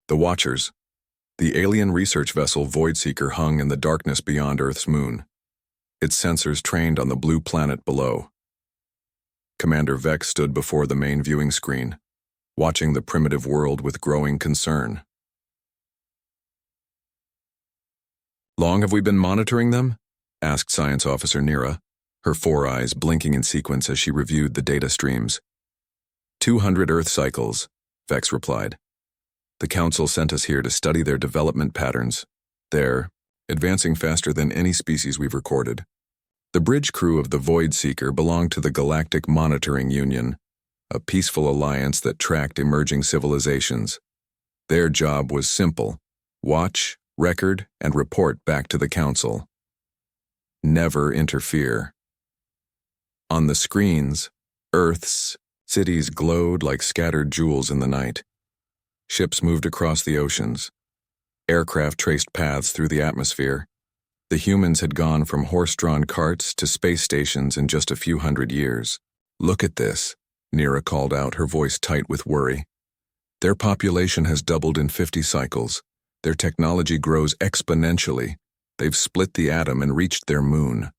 The Watchers. The alien research vessel Voidseeker hung in the darkness beyond Earth's moon, its sensors trained on the blue planet below. Commander Vex stood before the main viewing screen, watching the primitive world with growing concern. "Long have we been monitoring them?" asked Science Officer Nira, her four eyes blinking in sequence as she reviewed the data streams. 200 Earth cycles, Vex replied. "The Council sent us here to study their development patterns. They're advancing faster than any species we've recorded." The bridge crew of the Voidseeker belonged to the Galactic Monitoring Union, a peaceful alliance that tracked emerging civilizations. Their job was simple: watch, record, and report back to the Council. Never interfere. On the screens, Earth's cities glowed like scattered jewels in the night. Ships moved across the oceans. Aircraft traced paths through the atmosphere. The humans had gone from horse-drawn carts to space stations in just a few hundred years. "Look at this," Nira called out, her voice tight with worry. "Their population has doubled in 50 cycles. Their technology grows exponentially. They've split the atom and reached their moon."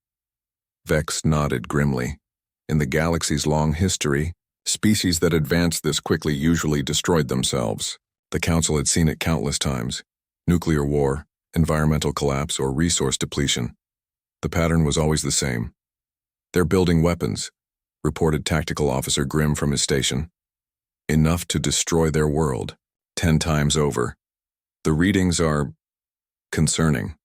Vex nodded grimly. In the galaxy's long history, species that advanced this quickly usually destroyed themselves. The Council had seen it countless times: nuclear war, environmental collapse, or resource depletion. The pattern was always the same. "They're building weapons," reported Tactical Officer Grimm from his station. "Enough to destroy their world, 10 times over. The readings are concerning."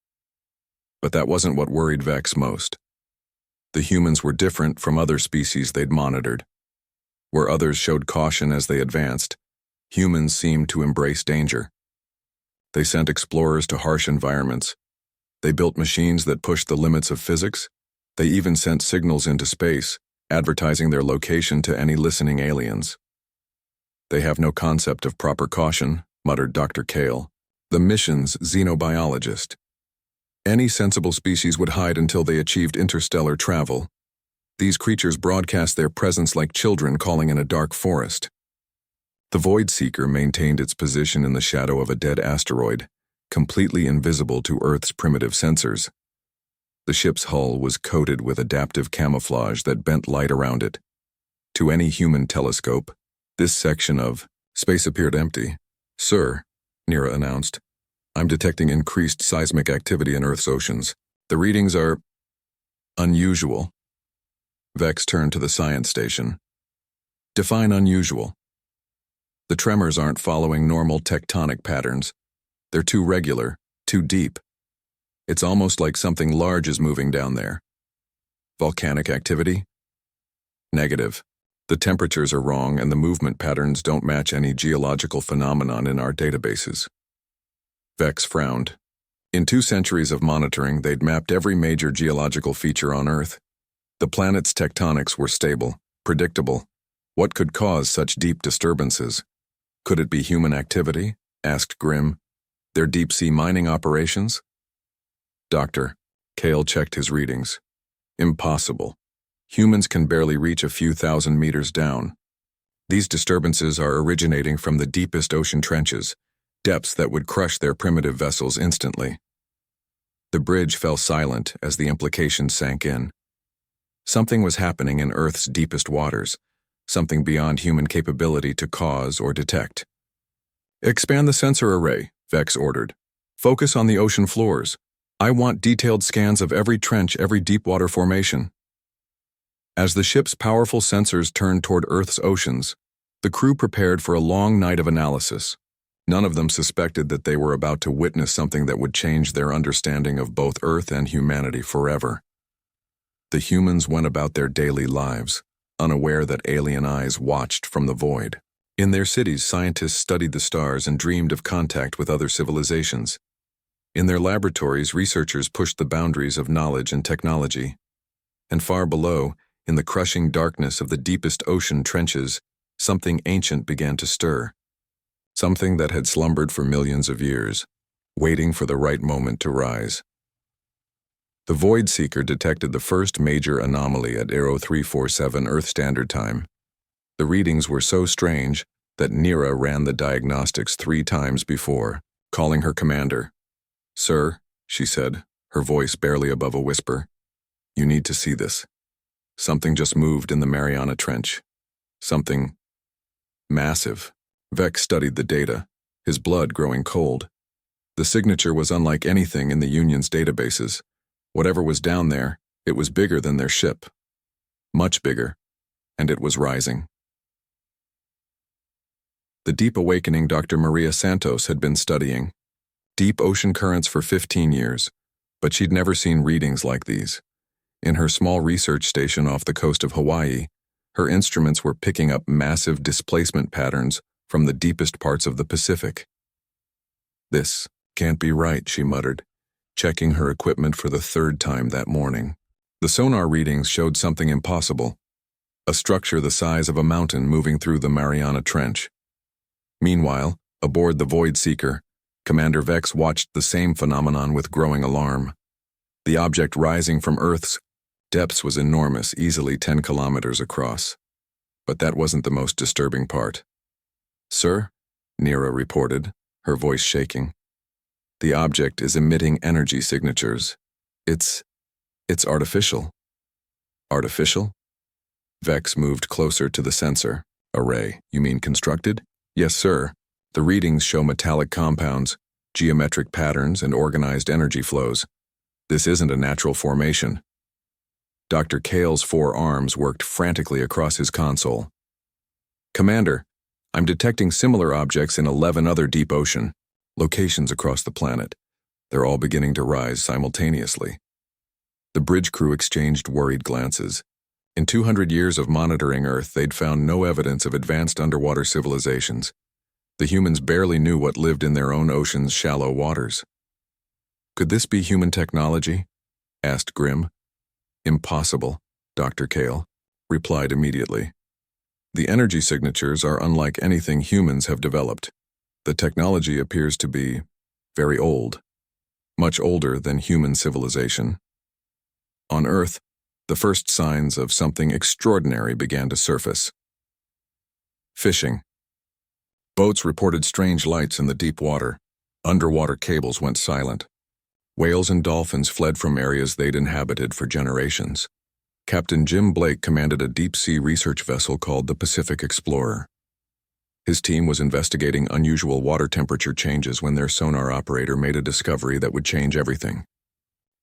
But that wasn't what worried Vex most. The humans were different from other species they'd monitored. Where others showed caution as they advanced, humans seemed to embrace danger. They sent explorers to harsh environments. They built machines that pushed the limits of physics. They even sent signals into space, advertising their location to any listening aliens. "They have no concept of proper caution," muttered Dr. Kale, the mission's xenobiologist. "Any sensible species would hide until they achieved interstellar travel. These creatures broadcast their presence like children calling in a dark forest." The Voidseeker maintained its position in the shadow of a dead asteroid, completely invisible to Earth's primitive sensors. The ship's hull was coated with adaptive camouflage that bent light around it. To any human telescope, this section of space appeared empty. "Sir," Nira announced, "I'm detecting increased seismic activity in Earth's oceans. The readings are unusual." Vex turned to the science station. "Define unusual." "The tremors aren't following normal tectonic patterns. They're too regular, too deep. It's almost like something large is moving down there." "Volcanic activity?" "Negative. The temperatures are wrong and the movement patterns don't match any geological phenomenon in our databases." Vex frowned. In 2 centuries of monitoring, they'd mapped every major geological feature on Earth. The planet's tectonics were stable, predictable. What could cause such deep disturbances? "Could it be human activity?" asked Grimm. "Their deep-sea mining operations?" "Doctor," Kale checked his readings. "Impossible. Humans can barely reach a few thousand meters down. These disturbances are originating from the deepest ocean trenches, depths that would crush their primitive vessels instantly." The bridge fell silent as the implications sank in. Something was happening in Earth's deepest waters, something beyond human capability to cause or detect. "Expand the sensor array," Vex ordered. "Focus on the ocean floors. I want detailed scans of every trench, every deep-water formation." As the ship's powerful sensors turned toward Earth's oceans, the crew prepared for a long night of analysis. None of them suspected that they were about to witness something that would change their understanding of both Earth and humanity forever. The humans went about their daily lives, unaware that alien eyes watched from the void. In their cities, scientists studied the stars and dreamed of contact with other civilizations. In their laboratories, researchers pushed the boundaries of knowledge and technology. And far below, in the crushing darkness of the deepest ocean trenches, something ancient began to stir. Something that had slumbered for millions of years, waiting for the right moment to rise. The Voidseeker detected the first major anomaly at 0347 Earth Standard Time. The readings were so strange, that Nira ran the diagnostics 3 times before, calling her commander. "Sir," she said, her voice barely above a whisper, "you need to see this. Something just moved in the Mariana Trench. Something massive." Vex studied the data, his blood growing cold. The signature was unlike anything in the Union's databases. Whatever was down there, it was bigger than their ship. Much bigger, and it was rising. The deep awakening Dr. Maria Santos had been studying. Deep ocean currents for 15 years, but she'd never seen readings like these. In her small research station off the coast of Hawaii, her instruments were picking up massive displacement patterns from the deepest parts of the Pacific. "This can't be right," she muttered, checking her equipment for the 3rd time that morning. The sonar readings showed something impossible, a structure the size of a mountain moving through the Mariana Trench. Meanwhile, aboard the Void Seeker, Commander Vex watched the same phenomenon with growing alarm. The object rising from Earth's depths was enormous, easily 10 kilometers across. But that wasn't the most disturbing part. "Sir," Nira reported, her voice shaking, "the object is emitting energy signatures. It's artificial." "Artificial?" Vex moved closer to the sensor. "Array, you mean constructed?" "Yes, sir. The readings show metallic compounds, geometric patterns, and organized energy flows. This isn't a natural formation." Dr. Kale's 4 arms worked frantically across his console. "Commander, I'm detecting similar objects in 11 other deep ocean locations across the planet. They're all beginning to rise simultaneously." The bridge crew exchanged worried glances. In 200 years of monitoring Earth, they'd found no evidence of advanced underwater civilizations. The humans barely knew what lived in their own ocean's shallow waters. "Could this be human technology?" asked Grimm. "Impossible," Dr. Kale replied immediately. "The energy signatures are unlike anything humans have developed. The technology appears to be very old, much older than human civilization. On Earth, the first signs of something extraordinary began to surface. Fishing. Boats reported strange lights in the deep water. Underwater cables went silent. Whales and dolphins fled from areas they'd inhabited for generations. Captain Jim Blake commanded a deep-sea research vessel called the Pacific Explorer. His team was investigating unusual water temperature changes when their sonar operator made a discovery that would change everything.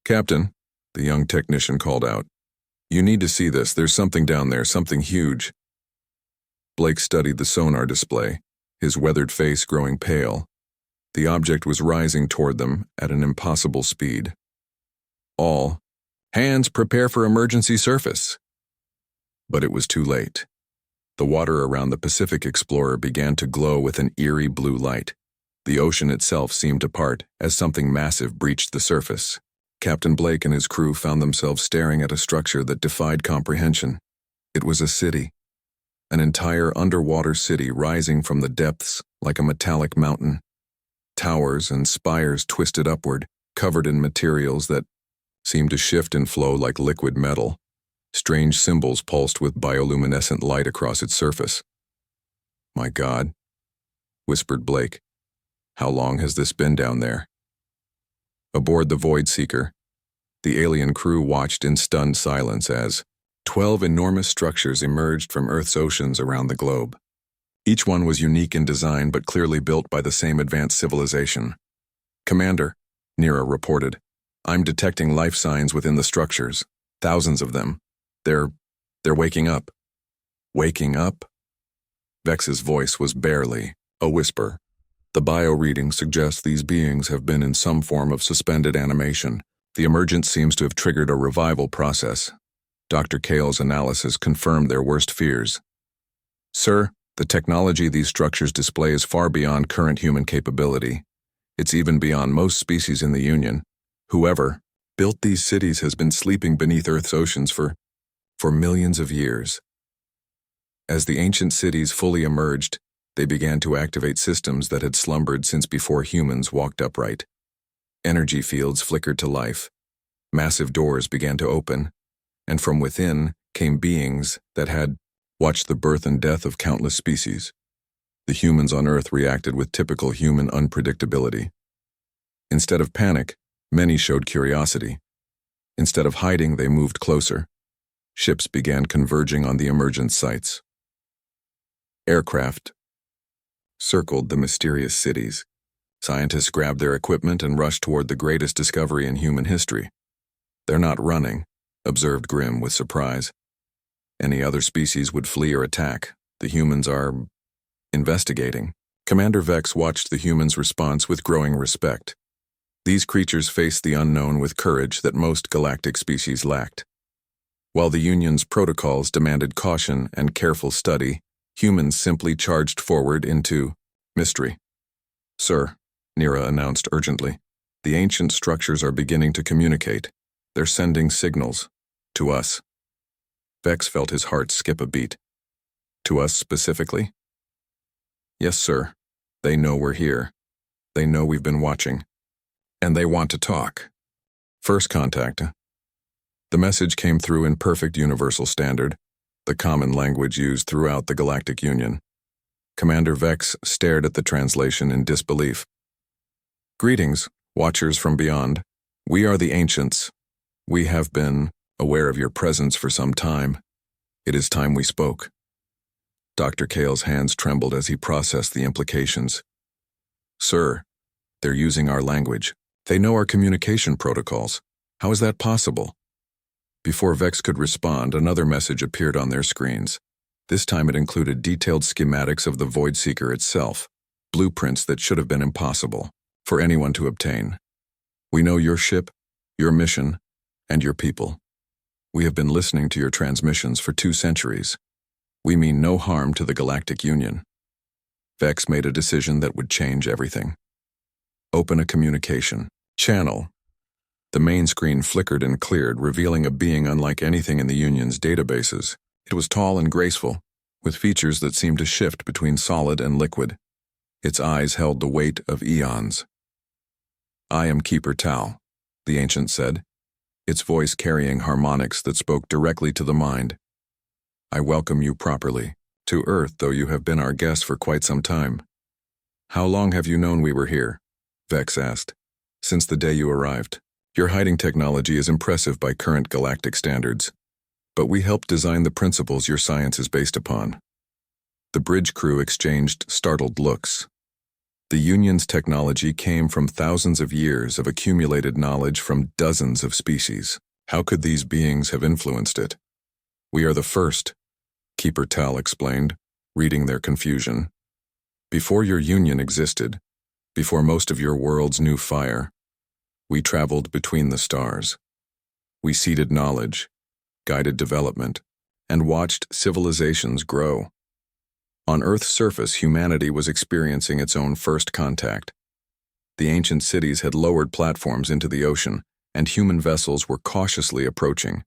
"Captain," the young technician called out, "you need to see this. There's something down there, something huge." Blake studied the sonar display, his weathered face growing pale. The object was rising toward them at an impossible speed. "All hands prepare for emergency surface." But it was too late. The water around the Pacific Explorer began to glow with an eerie blue light. The ocean itself seemed to part as something massive breached the surface. Captain Blake and his crew found themselves staring at a structure that defied comprehension. It was a city. An entire underwater city rising from the depths like a metallic mountain. Towers and spires twisted upward, covered in materials that seemed to shift and flow like liquid metal. Strange symbols pulsed with bioluminescent light across its surface. "My God," whispered Blake. "How long has this been down there?" Aboard the Void Seeker, the alien crew watched in stunned silence as 12 enormous structures emerged from Earth's oceans around the globe. Each one was unique in design but clearly built by the same advanced civilization. "Commander," Nira reported, "I'm detecting life signs within the structures. Thousands of them. They're waking up." "Waking up?" Vex's voice was barely a whisper. "The bio-reading suggests these beings have been in some form of suspended animation. The emergence seems to have triggered a revival process." Dr. Kale's analysis confirmed their worst fears. "Sir, the technology these structures display is far beyond current human capability. It's even beyond most species in the Union. Whoever built these cities has been sleeping beneath Earth's oceans for millions of years." As the ancient cities fully emerged, they began to activate systems that had slumbered since before humans walked upright. Energy fields flickered to life. Massive doors began to open, and from within came beings that had watched the birth and death of countless species. The humans on Earth reacted with typical human unpredictability. Instead of panic, many showed curiosity. Instead of hiding, they moved closer. Ships began converging on the emergent sites. Aircraft circled the mysterious cities. Scientists grabbed their equipment and rushed toward the greatest discovery in human history. "They're not running," observed Grimm with surprise. "Any other species would flee or attack. The humans are investigating." Commander Vex watched the humans' response with growing respect. These creatures faced the unknown with courage that most galactic species lacked. While the Union's protocols demanded caution and careful study, humans simply charged forward into mystery. "Sir," Nira announced urgently, "the ancient structures are beginning to communicate. They're sending signals. To us." Vex felt his heart skip a beat. "To us specifically?" "Yes, sir. They know we're here. They know we've been watching. And they want to talk." First contact. The message came through in perfect universal standard, the common language used throughout the Galactic Union. Commander Vex stared at the translation in disbelief. "Greetings, watchers from beyond. We are the Ancients. We have been aware of your presence for some time. It is time we spoke." Dr. Kale's hands trembled as he processed the implications. "Sir, they're using our language. They know our communication protocols. How is that possible?" Before Vex could respond, another message appeared on their screens. This time it included detailed schematics of the Void Seeker itself, blueprints that should have been impossible for anyone to obtain. "We know your ship, your mission, and your people. We have been listening to your transmissions for 2 centuries. We mean no harm to the Galactic Union." Vex made a decision that would change everything. "Open a communication channel." The main screen flickered and cleared, revealing a being unlike anything in the Union's databases. It was tall and graceful, with features that seemed to shift between solid and liquid. Its eyes held the weight of eons. "I am Keeper Tal," the ancient said, its voice carrying harmonics that spoke directly to the mind. "I welcome you properly, to Earth, though you have been our guest for quite some time." "How long have you known we were here?" Vex asked. "Since the day you arrived. Your hiding technology is impressive by current galactic standards, but we helped design the principles your science is based upon." The bridge crew exchanged startled looks. The Union's technology came from thousands of years of accumulated knowledge from dozens of species. How could these beings have influenced it? "We are the first," Keeper Tal explained, reading their confusion. "Before your Union existed, before most of your worlds knew fire, we traveled between the stars. We seeded knowledge, guided development, and watched civilizations grow. On Earth's surface, humanity was experiencing its own first contact. The ancient cities had lowered platforms into the ocean, and human vessels were cautiously approaching.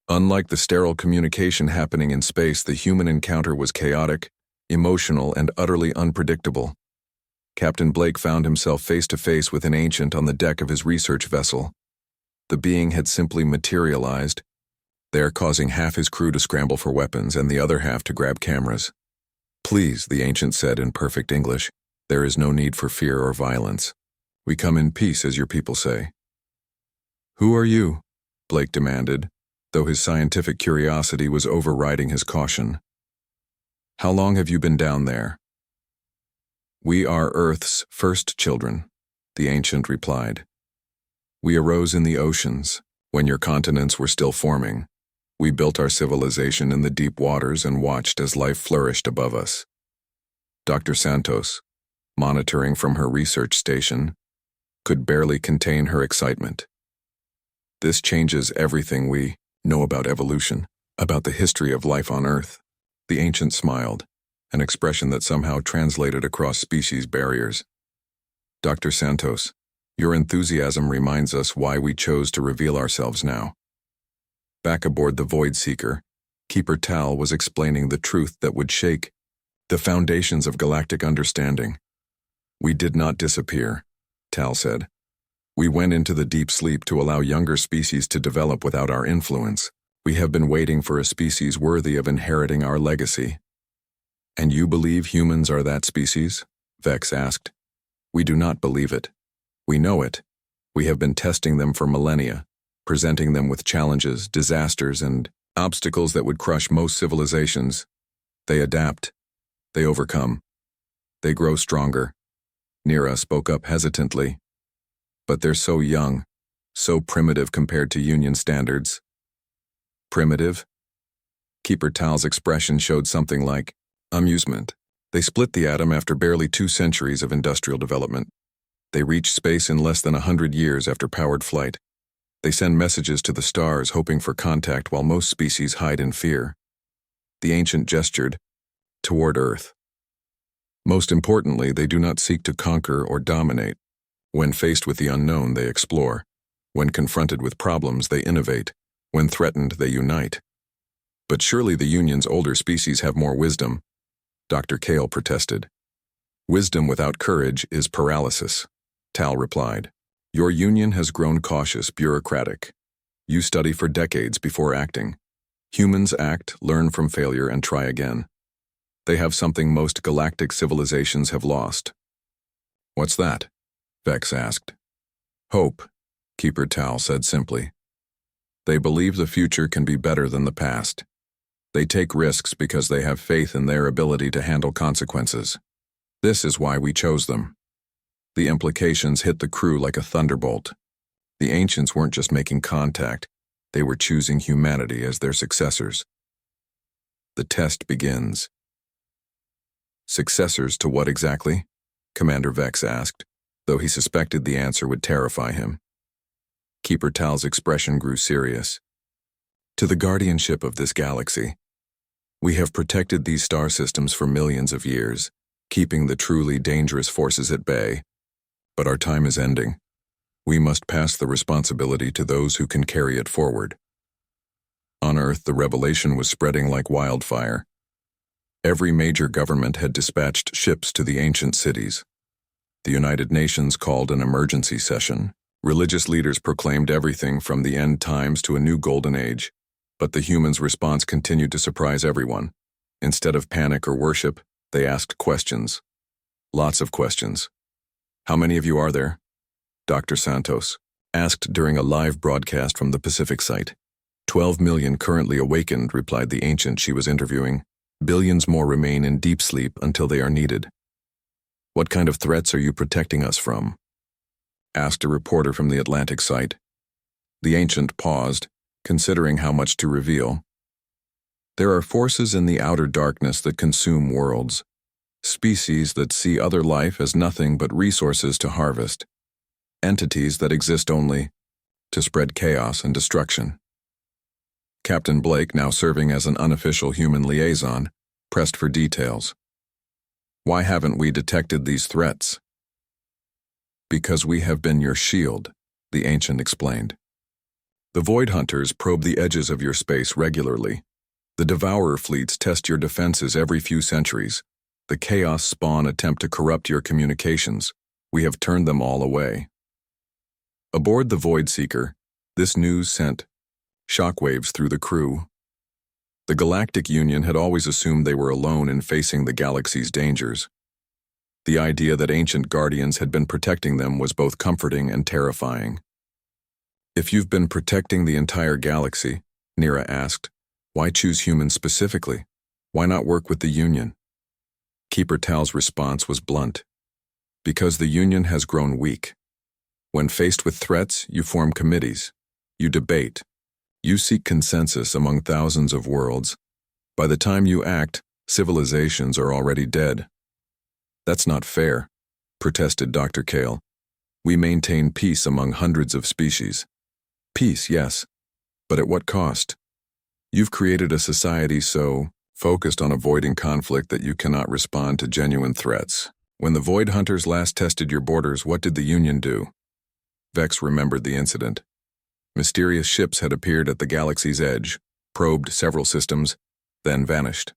Unlike the sterile communication happening in space, the human encounter was chaotic, emotional, and utterly unpredictable. Captain Blake found himself face to face with an ancient on the deck of his research vessel. The being had simply materialized, there causing half his crew to scramble for weapons and the other half to grab cameras. "Please," the ancient said in perfect English, "there is no need for fear or violence. We come in peace, as your people say." "Who are you?" Blake demanded, though his scientific curiosity was overriding his caution. "How long have you been down there?" "We are Earth's first children," the ancient replied. "We arose in the oceans, when your continents were still forming. We built our civilization in the deep waters and watched as life flourished above us." Dr. Santos, monitoring from her research station, could barely contain her excitement. "This changes everything we know about evolution, about the history of life on Earth." The ancient smiled, an expression that somehow translated across species barriers. "Dr. Santos, your enthusiasm reminds us why we chose to reveal ourselves now." Back aboard the Void Seeker, Keeper Tal was explaining the truth that would shake the foundations of galactic understanding. "We did not disappear," Tal said. "We went into the deep sleep to allow younger species to develop without our influence. We have been waiting for a species worthy of inheriting our legacy." And you believe humans are that species? Vex asked. We do not believe it. We know it. We have been testing them for millennia, presenting them with challenges, disasters, and obstacles that would crush most civilizations. They adapt. They overcome. They grow stronger. Nira spoke up hesitantly. But they're so young, so primitive compared to Union standards. Primitive? Keeper Tal's expression showed something like amusement. They split the atom after barely 2 centuries of industrial development. They reach space in less than 100 years after powered flight. They send messages to the stars hoping for contact while most species hide in fear. The ancient gestured toward Earth. Most importantly, they do not seek to conquer or dominate. When faced with the unknown, they explore. When confronted with problems, they innovate. When threatened, they unite. But surely the Union's older species have more wisdom, Dr. Kale protested. Wisdom without courage is paralysis, Tal replied. Your Union has grown cautious, bureaucratic. You study for decades before acting. Humans act, learn from failure, and try again. They have something most galactic civilizations have lost. What's that? Vex asked. Hope, Keeper Tal said simply. They believe the future can be better than the past. They take risks because they have faith in their ability to handle consequences. This is why we chose them. The implications hit the crew like a thunderbolt. The ancients weren't just making contact, they were choosing humanity as their successors. The test begins. Successors to what exactly? Commander Vex asked, though he suspected the answer would terrify him. Keeper Tal's expression grew serious. To the guardianship of this galaxy. We have protected these star systems for millions of years, keeping the truly dangerous forces at bay. But our time is ending. We must pass the responsibility to those who can carry it forward. On Earth, the revelation was spreading like wildfire. Every major government had dispatched ships to the ancient cities. The United Nations called an emergency session. Religious leaders proclaimed everything from the end times to a new golden age. But the humans' response continued to surprise everyone. Instead of panic or worship, they asked questions. Lots of questions. How many of you are there? Dr. Santos asked during a live broadcast from the Pacific site. 12 million currently awakened, replied the ancient she was interviewing. Billions more remain in deep sleep until they are needed. What kind of threats are you protecting us from? Asked a reporter from the Atlantic site. The ancient paused, considering how much to reveal. There are forces in the outer darkness that consume worlds, species that see other life as nothing but resources to harvest, entities that exist only to spread chaos and destruction. Captain Blake, now serving as an unofficial human liaison, pressed for details. Why haven't we detected these threats? Because we have been your shield, the ancient explained. The Void Hunters probe the edges of your space regularly. The Devourer fleets test your defenses every few centuries. The Chaos Spawn attempt to corrupt your communications. We have turned them all away. Aboard the Void Seeker, this news sent shockwaves through the crew. The Galactic Union had always assumed they were alone in facing the galaxy's dangers. The idea that ancient guardians had been protecting them was both comforting and terrifying. If you've been protecting the entire galaxy, Nira asked, why choose humans specifically? Why not work with the Union? Keeper Tal's response was blunt. Because the Union has grown weak. When faced with threats, you form committees. You debate. You seek consensus among thousands of worlds. By the time you act, civilizations are already dead. That's not fair, protested Dr. Kale. We maintain peace among hundreds of species. Peace, yes, but at what cost? You've created a society so focused on avoiding conflict that you cannot respond to genuine threats. When the Void Hunters last tested your borders, what did the Union do? Vex remembered the incident. Mysterious ships had appeared at the galaxy's edge, probed several systems, then vanished.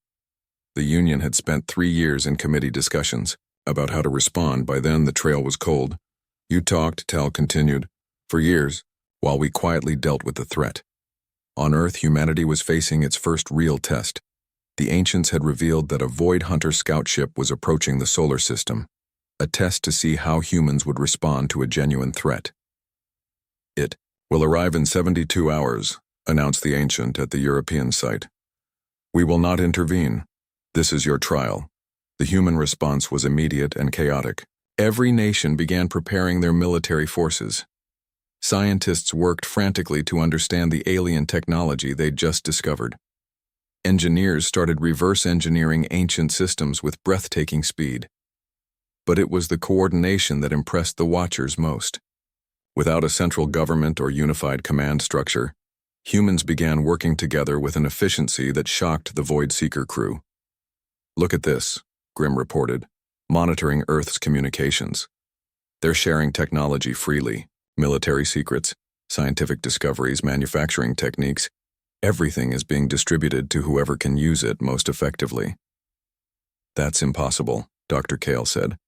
The Union had spent 3 years in committee discussions about how to respond. By then, the trail was cold. You talked, Tal continued, for years, while we quietly dealt with the threat. On Earth, humanity was facing its first real test. The ancients had revealed that a Void Hunter scout ship was approaching the solar system, a test to see how humans would respond to a genuine threat. "It will arrive in 72 hours, announced the ancient at the European site. "We will not intervene. This is your trial." The human response was immediate and chaotic. Every nation began preparing their military forces. Scientists worked frantically to understand the alien technology they'd just discovered. Engineers started reverse engineering ancient systems with breathtaking speed. But it was the coordination that impressed the watchers most. Without a central government or unified command structure, humans began working together with an efficiency that shocked the Void Seeker crew. "Look at this," Grimm reported, monitoring Earth's communications. "They're sharing technology freely, military secrets, scientific discoveries, manufacturing techniques. Everything is being distributed to whoever can use it most effectively." "That's impossible," Dr. Kale said.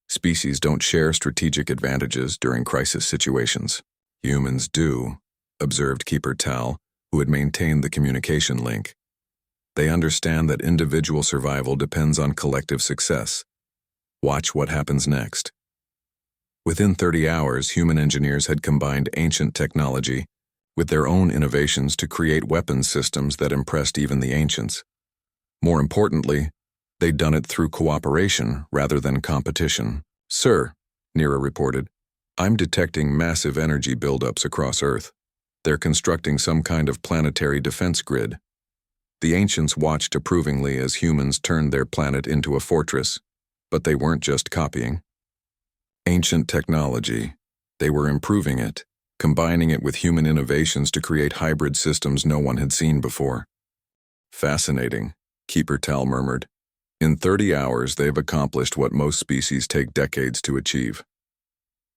"Species don't share strategic advantages during crisis situations." "Humans do," observed Keeper Tal, who had maintained the communication link. "They understand that individual survival depends on collective success. Watch what happens next." Within 30 hours, human engineers had combined ancient technology with their own innovations to create weapons systems that impressed even the ancients. More importantly, they'd done it through cooperation rather than competition. "Sir," Nira reported, "I'm detecting massive energy buildups across Earth. They're constructing some kind of planetary defense grid." The ancients watched approvingly as humans turned their planet into a fortress, but they weren't just copying ancient technology. They were improving it, combining it with human innovations to create hybrid systems no one had seen before. "Fascinating," Keeper Tal murmured. "In 30 hours, they've accomplished what most species take decades to achieve."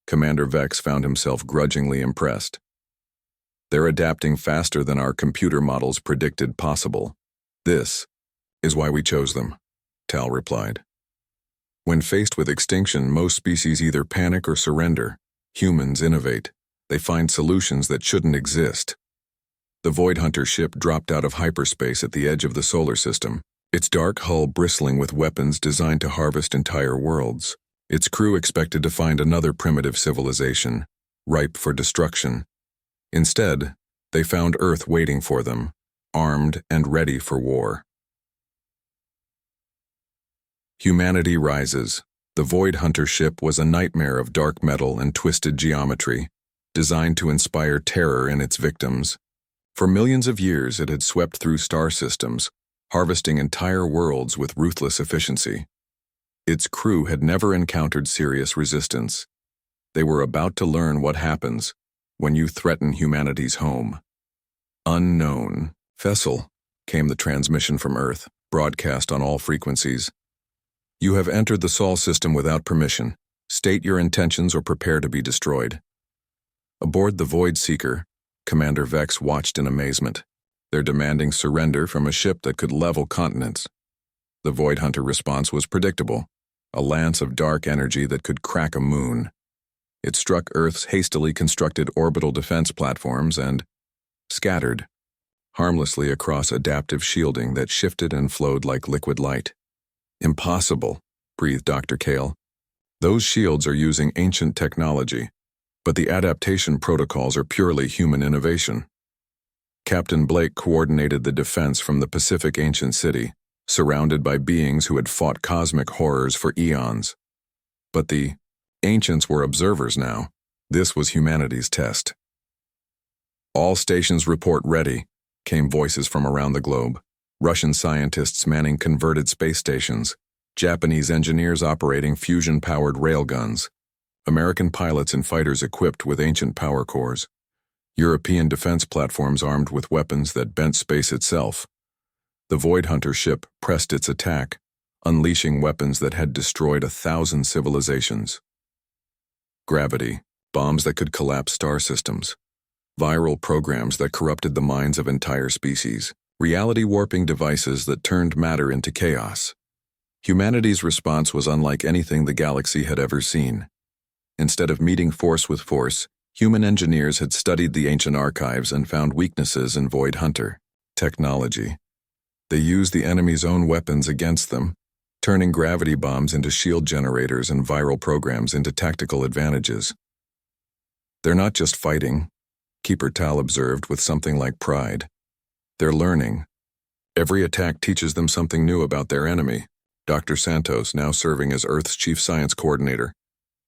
Commander Vex found himself grudgingly impressed. "They're adapting faster than our computer models predicted possible. This is why we chose them," Tal replied. "When faced with extinction, most species either panic or surrender. Humans innovate. They find solutions that shouldn't exist." The Void Hunter ship dropped out of hyperspace at the edge of the solar system, its dark hull bristling with weapons designed to harvest entire worlds. Its crew expected to find another primitive civilization, ripe for destruction. Instead, they found Earth waiting for them, armed and ready for war. Humanity rises. The Void Hunter ship was a nightmare of dark metal and twisted geometry, designed to inspire terror in its victims. For millions of years, it had swept through star systems, harvesting entire worlds with ruthless efficiency. Its crew had never encountered serious resistance. They were about to learn what happens when you threaten humanity's home. "Unknown. Fessel," came the transmission from Earth, broadcast on all frequencies. "You have entered the Sol system without permission. State your intentions or prepare to be destroyed." Aboard the Void Seeker, Commander Vex watched in amazement. They're demanding surrender from a ship that could level continents. The Void Hunter response was predictable, a lance of dark energy that could crack a moon. It struck Earth's hastily constructed orbital defense platforms and scattered harmlessly across adaptive shielding that shifted and flowed like liquid light. "Impossible," breathed Dr. Kale. "Those shields are using ancient technology, but the adaptation protocols are purely human innovation." Captain Blake coordinated the defense from the Pacific ancient city, surrounded by beings who had fought cosmic horrors for eons. But the ancients were observers now. This was humanity's test. "All stations report ready," came voices from around the globe. Russian scientists manning converted space stations, Japanese engineers operating fusion-powered railguns, American pilots and fighters equipped with ancient power cores, European defense platforms armed with weapons that bent space itself. The Void Hunter ship pressed its attack, unleashing weapons that had destroyed 1,000 civilizations. Gravity, bombs that could collapse star systems, viral programs that corrupted the minds of entire species, reality-warping devices that turned matter into chaos. Humanity's response was unlike anything the galaxy had ever seen. Instead of meeting force with force, human engineers had studied the ancient archives and found weaknesses in Void Hunter technology. They use the enemy's own weapons against them, turning gravity bombs into shield generators and viral programs into tactical advantages. They're not just fighting, Keeper Tal observed with something like pride. They're learning. Every attack teaches them something new about their enemy. Dr. Santos, now serving as Earth's chief science coordinator,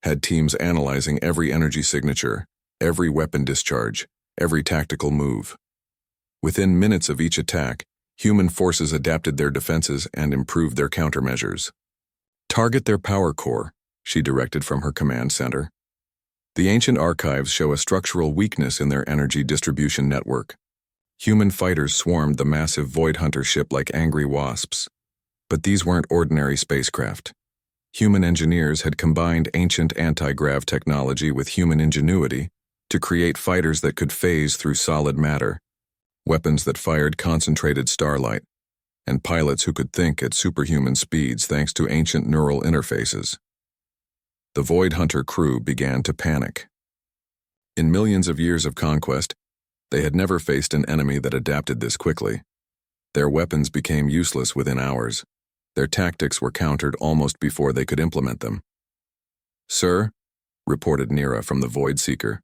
had teams analyzing every energy signature, every weapon discharge, every tactical move. Within minutes of each attack, human forces adapted their defenses and improved their countermeasures. Target their power core, she directed from her command center. The ancient archives show a structural weakness in their energy distribution network. Human fighters swarmed the massive Void Hunter ship like angry wasps. But these weren't ordinary spacecraft. Human engineers had combined ancient anti-grav technology with human ingenuity to create fighters that could phase through solid matter, weapons that fired concentrated starlight, and pilots who could think at superhuman speeds thanks to ancient neural interfaces. The Void Hunter crew began to panic. In millions of years of conquest, they had never faced an enemy that adapted this quickly. Their weapons became useless within hours. Their tactics were countered almost before they could implement them. "Sir," reported Nira from the Void Seeker,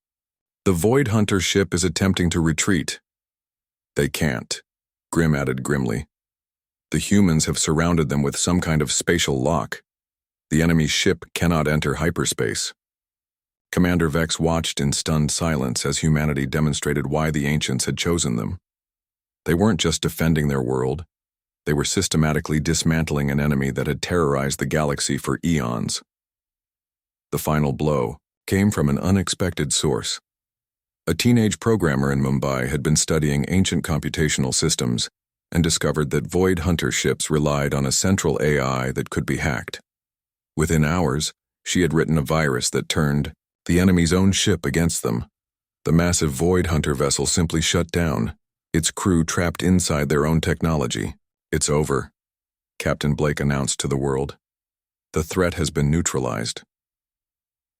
"the Void Hunter ship is attempting to retreat." "They can't," Grim added grimly. "The humans have surrounded them with some kind of spatial lock. The enemy's ship cannot enter hyperspace." Commander Vex watched in stunned silence as humanity demonstrated why the ancients had chosen them. They weren't just defending their world. They were systematically dismantling an enemy that had terrorized the galaxy for eons. The final blow came from an unexpected source. A teenage programmer in Mumbai had been studying ancient computational systems and discovered that Void Hunter ships relied on a central AI that could be hacked. Within hours, she had written a virus that turned the enemy's own ship against them. The massive Void Hunter vessel simply shut down, its crew trapped inside their own technology. "It's over," Captain Blake announced to the world. "The threat has been neutralized."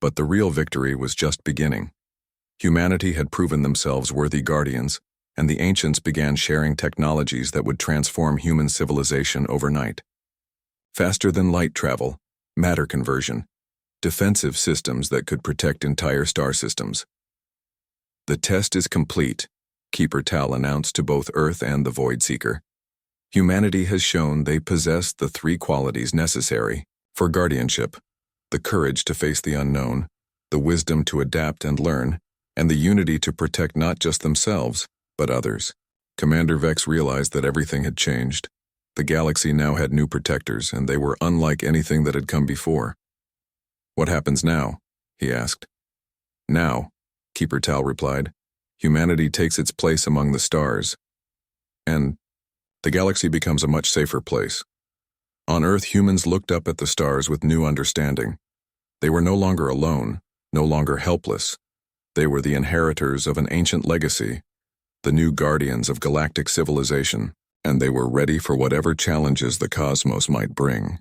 But the real victory was just beginning. Humanity had proven themselves worthy guardians, and the ancients began sharing technologies that would transform human civilization overnight. Faster than light travel, matter conversion, defensive systems that could protect entire star systems. "The test is complete," Keeper Tal announced to both Earth and the Void Seeker. "Humanity has shown they possess the three qualities necessary for guardianship: the courage to face the unknown, the wisdom to adapt and learn, and the unity to protect not just themselves, but others." Commander Vex realized that everything had changed. The galaxy now had new protectors, and they were unlike anything that had come before. "What happens now?" he asked. "Now," Keeper Tal replied, "humanity takes its place among the stars, and the galaxy becomes a much safer place." On Earth, humans looked up at the stars with new understanding. They were no longer alone, no longer helpless. They were the inheritors of an ancient legacy, the new guardians of galactic civilization, and they were ready for whatever challenges the cosmos might bring.